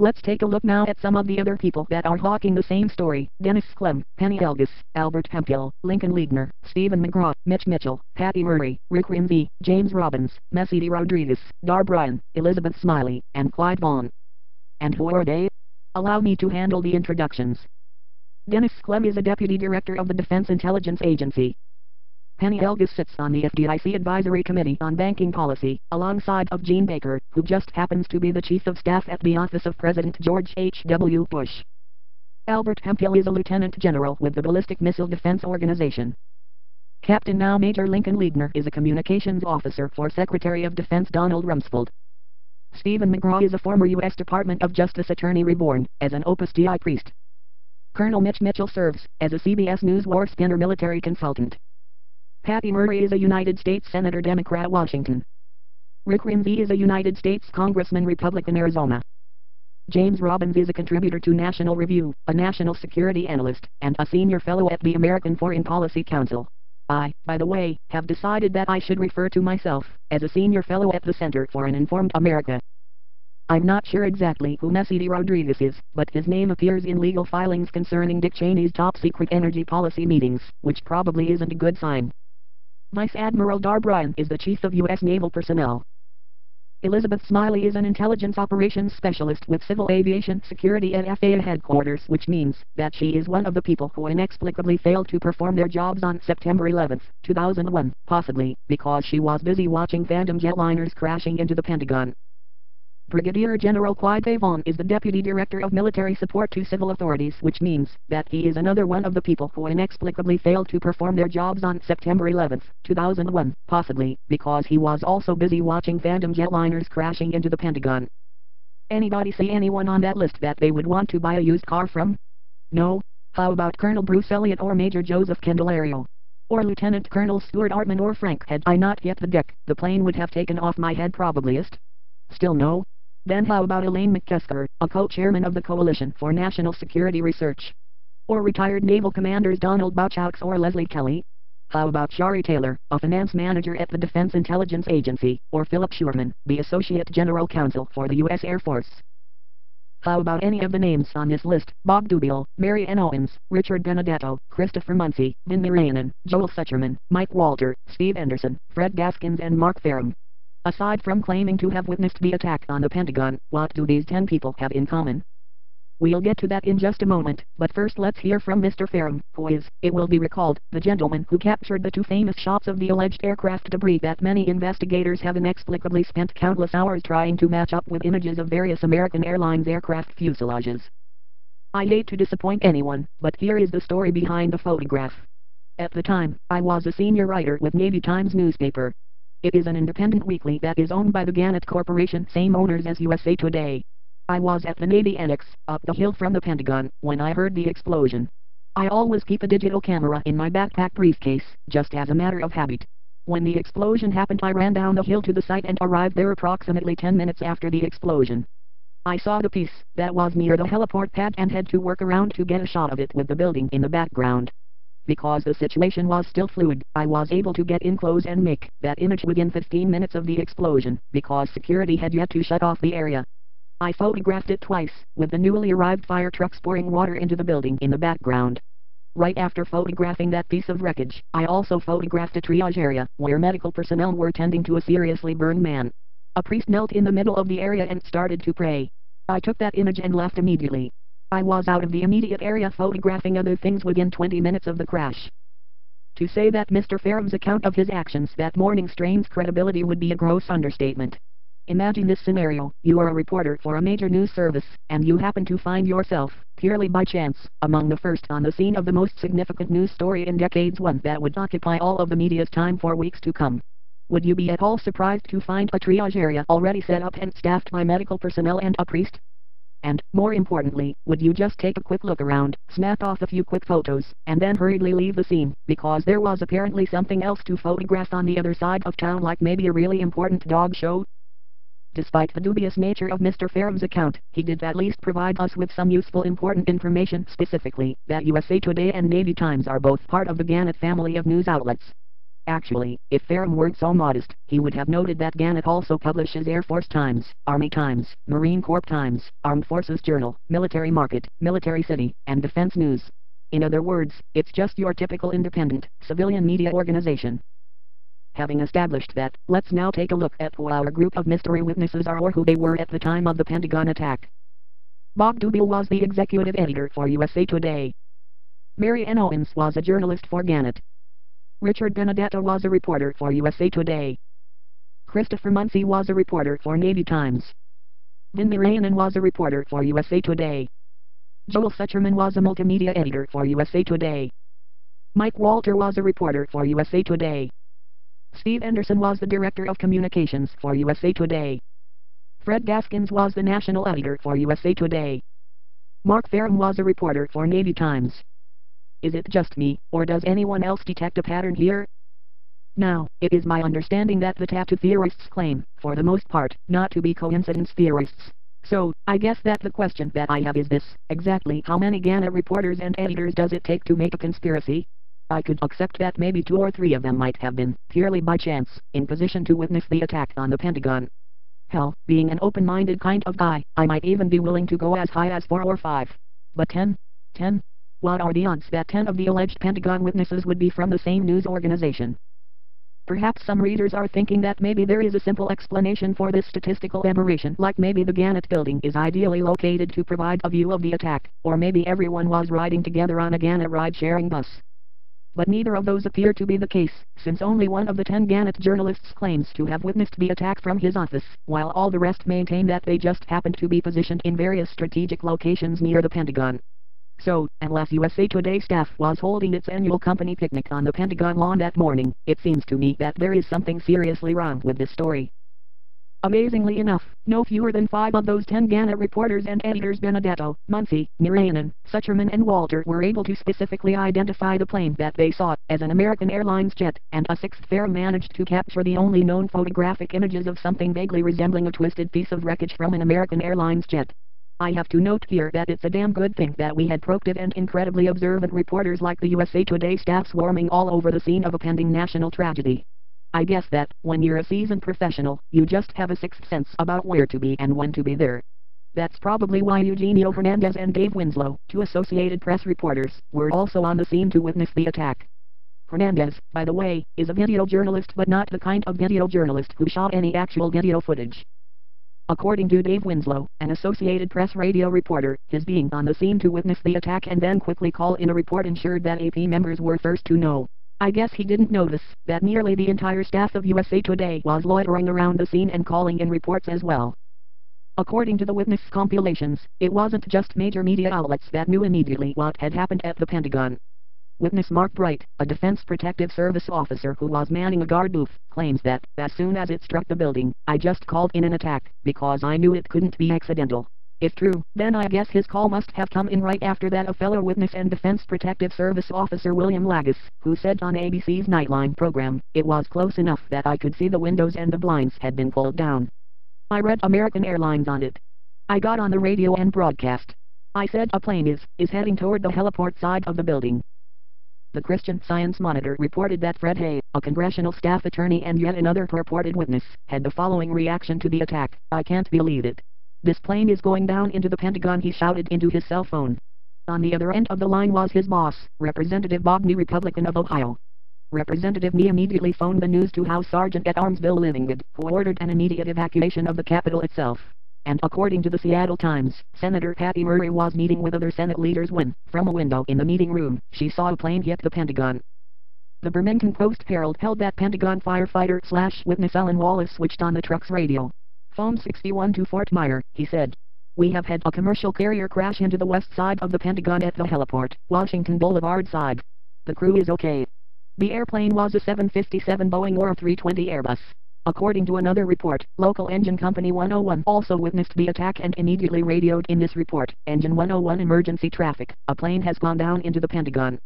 Let's take a look now at some of the other people that are hawking the same story. Dennis Clem, Penny Elgus, Albert Hemphill, Lincoln Liegner, Stephen McGraw, Mitch Mitchell, Patty Murray, Rick Rimsey, James Robbins, Messi Rodriguez, Dar Bryan, Elizabeth Smiley, and Clyde Vaughn. And who are they? Allow me to handle the introductions. Dennis Clem is a Deputy Director of the Defense Intelligence Agency. Penny Elgus sits on the FDIC Advisory Committee on Banking Policy, alongside of Gene Baker, who just happens to be the Chief of Staff at the Office of President George H.W. Bush. Albert Hemphill is a Lieutenant General with the Ballistic Missile Defense Organization. Captain now Major Lincoln Liegner is a Communications Officer for Secretary of Defense Donald Rumsfeld. Stephen McGraw is a former U.S. Department of Justice Attorney reborn as an Opus Dei priest. Colonel Mitch Mitchell serves as a CBS News war spinner military consultant. Patty Murray is a United States Senator Democrat Washington. Rick Rimsey is a United States Congressman Republican Arizona. James Robbins is a contributor to National Review, a national security analyst, and a senior fellow at the American Foreign Policy Council. I, by the way, have decided that I should refer to myself as a senior fellow at the Center for an Informed America. I'm not sure exactly who Messi Rodriguez is, but his name appears in legal filings concerning Dick Cheney's top-secret energy policy meetings, which probably isn't a good sign. Vice Admiral Dar Bryan is the Chief of U.S. Naval Personnel. Elizabeth Smiley is an intelligence operations specialist with Civil Aviation Security at FAA headquarters, which means that she is one of the people who inexplicably failed to perform their jobs on September 11, 2001, possibly because she was busy watching phantom jetliners crashing into the Pentagon. Brigadier General Clyde Vaughn is the Deputy Director of Military Support to Civil Authorities, which means that he is another one of the people who inexplicably failed to perform their jobs on September 11, 2001, possibly because he was also busy watching phantom jetliners crashing into the Pentagon. Anybody see anyone on that list that they would want to buy a used car from? No? How about Colonel Bruce Elliott or Major Joseph Candelario? Or Lieutenant Colonel Stuart Artman or Frank? Had I not hit the deck, the plane would have taken off my head probablyist. Still no? Then how about Elaine McKesker, a co-chairman of the Coalition for National Security Research? Or retired naval commanders Donald Bouchaux or Leslie Kelly? How about Shari Taylor, a finance manager at the Defense Intelligence Agency, or Philip Schurman, the Associate General Counsel for the U.S. Air Force? How about any of the names on this list? Bob Dubiel, Mary Ann Owens, Richard Benedetto, Christopher Muncy, Vin Miranen, Joel Sucherman, Mike Walter, Steve Anderson, Fred Gaskins and Mark Ferrum. Aside from claiming to have witnessed the attack on the Pentagon, what do these 10 people have in common? We'll get to that in just a moment, but first let's hear from Mr. Ferrum, who is, it will be recalled, the gentleman who captured the two famous shots of the alleged aircraft debris that many investigators have inexplicably spent countless hours trying to match up with images of various American Airlines aircraft fuselages. I hate to disappoint anyone, but here is the story behind the photograph. At the time, I was a senior writer with Navy Times newspaper. It is an independent weekly that is owned by the Gannett Corporation, same owners as USA Today. I was at the Navy Annex, up the hill from the Pentagon, when I heard the explosion. I always keep a digital camera in my backpack briefcase, just as a matter of habit. When the explosion happened, I ran down the hill to the site and arrived there approximately 10 minutes after the explosion. I saw the piece that was near the heliport pad and had to work around to get a shot of it with the building in the background. Because the situation was still fluid, I was able to get in close and make that image within 15 minutes of the explosion, because security had yet to shut off the area. I photographed it twice, with the newly arrived fire trucks pouring water into the building in the background. Right after photographing that piece of wreckage, I also photographed a triage area, where medical personnel were tending to a seriously burned man. A priest knelt in the middle of the area and started to pray. I took that image and left immediately. I was out of the immediate area photographing other things within 20 minutes of the crash. To say that Mr. Ferrum's account of his actions that morning strains credibility would be a gross understatement. Imagine this scenario: you are a reporter for a major news service, and you happen to find yourself, purely by chance, among the first on the scene of the most significant news story in decades, one that would occupy all of the media's time for weeks to come. Would you be at all surprised to find a triage area already set up and staffed by medical personnel and a priest? And, more importantly, would you just take a quick look around, snap off a few quick photos, and then hurriedly leave the scene, because there was apparently something else to photograph on the other side of town, like maybe a really important dog show? Despite the dubious nature of Mr. Ferrum's account, he did at least provide us with some useful important information, specifically, that USA Today and Navy Times are both part of the Gannett family of news outlets. Actually, if Ferrum weren't so modest, he would have noted that Gannett also publishes Air Force Times, Army Times, Marine Corps Times, Armed Forces Journal, Military Market, Military City, and Defense News. In other words, it's just your typical independent, civilian media organization. Having established that, let's now take a look at who our group of mystery witnesses are or who they were at the time of the Pentagon attack. Bob Dubell was the executive editor for USA Today. Mary Ann Owens was a journalist for Gannett. Richard Benedetto was a reporter for USA Today. Christopher Muncy was a reporter for Navy Times. Vin Mirayanen was a reporter for USA Today. Joel Sucherman was a multimedia editor for USA Today. Mike Walter was a reporter for USA Today. Steve Anderson was the director of communications for USA Today. Fred Gaskins was the national editor for USA Today. Mark Ferrum was a reporter for Navy Times. Is it just me, or does anyone else detect a pattern here? Now, it is my understanding that the tattoo theorists claim, for the most part, not to be coincidence theorists. So, I guess that the question that I have is this: exactly how many Gannett reporters and editors does it take to make a conspiracy? I could accept that maybe 2 or 3 of them might have been, purely by chance, in position to witness the attack on the Pentagon. Hell, being an open-minded kind of guy, I might even be willing to go as high as 4 or 5. But 10? 10? What are the odds that 10 of the alleged Pentagon witnesses would be from the same news organization? Perhaps some readers are thinking that maybe there is a simple explanation for this statistical aberration, like maybe the Gannett building is ideally located to provide a view of the attack, or maybe everyone was riding together on a Gannett ride-sharing bus. But neither of those appear to be the case, since only one of the 10 Gannett journalists claims to have witnessed the attack from his office, while all the rest maintain that they just happened to be positioned in various strategic locations near the Pentagon. So, unless USA Today staff was holding its annual company picnic on the Pentagon lawn that morning, it seems to me that there is something seriously wrong with this story. Amazingly enough, no fewer than 5 of those 10 Gannett reporters and editors, Benedetto, Muncy, Mirayanen, Sucherman and Walter, were able to specifically identify the plane that they saw as an American Airlines jet, and a 6th Ferrum managed to capture the only known photographic images of something vaguely resembling a twisted piece of wreckage from an American Airlines jet. I have to note here that it's a damn good thing that we had proactive and incredibly observant reporters like the USA Today staff swarming all over the scene of a pending national tragedy. I guess that, when you're a seasoned professional, you just have a 6th sense about where to be and when to be there. That's probably why Eugenio Hernandez and Dave Winslow, 2 Associated Press reporters, were also on the scene to witness the attack. Hernandez, by the way, is a video journalist, but not the kind of video journalist who shot any actual video footage. According to Dave Winslow, an Associated Press radio reporter, his being on the scene to witness the attack and then quickly call in a report ensured that AP members were first to know. I guess he didn't notice that nearly the entire staff of USA Today was loitering around the scene and calling in reports as well. According to the witness compilations, it wasn't just major media outlets that knew immediately what had happened at the Pentagon. Witness Mark Bright, a Defense Protective Service officer who was manning a guard booth, claims that, as soon as it struck the building, I just called in an attack, because I knew it couldn't be accidental. If true, then I guess his call must have come in right after that of fellow witness and Defense Protective Service officer William Lagis, who said on ABC's Nightline program, it was close enough that I could see the windows and the blinds had been pulled down. I read American Airlines on it. I got on the radio and broadcast. I said a plane is heading toward the heliport side of the building. The Christian Science Monitor reported that Fred Hay, a congressional staff attorney and yet another purported witness, had the following reaction to the attack: I can't believe it. This plane is going down into the Pentagon, he shouted into his cell phone. On the other end of the line was his boss, Representative Bob Nye, Republican of Ohio. Representative Nye immediately phoned the news to House Sergeant at Arms Bill Livingwood, who ordered an immediate evacuation of the Capitol itself. And according to the Seattle Times, Senator Patty Murray was meeting with other Senate leaders when, from a window in the meeting room, she saw a plane hit the Pentagon. The Birmingham Post-Herald held that Pentagon firefighter/witness Alan Wallace switched on the truck's radio. Phone 61 to Fort Myer, he said. We have had a commercial carrier crash into the west side of the Pentagon at the heliport, Washington Boulevard side. The crew is okay. The airplane was a 757 Boeing or a 320 Airbus. According to another report, local engine company 101 also witnessed the attack and immediately radioed in this report, Engine 101 emergency traffic, a plane has gone down into the Pentagon.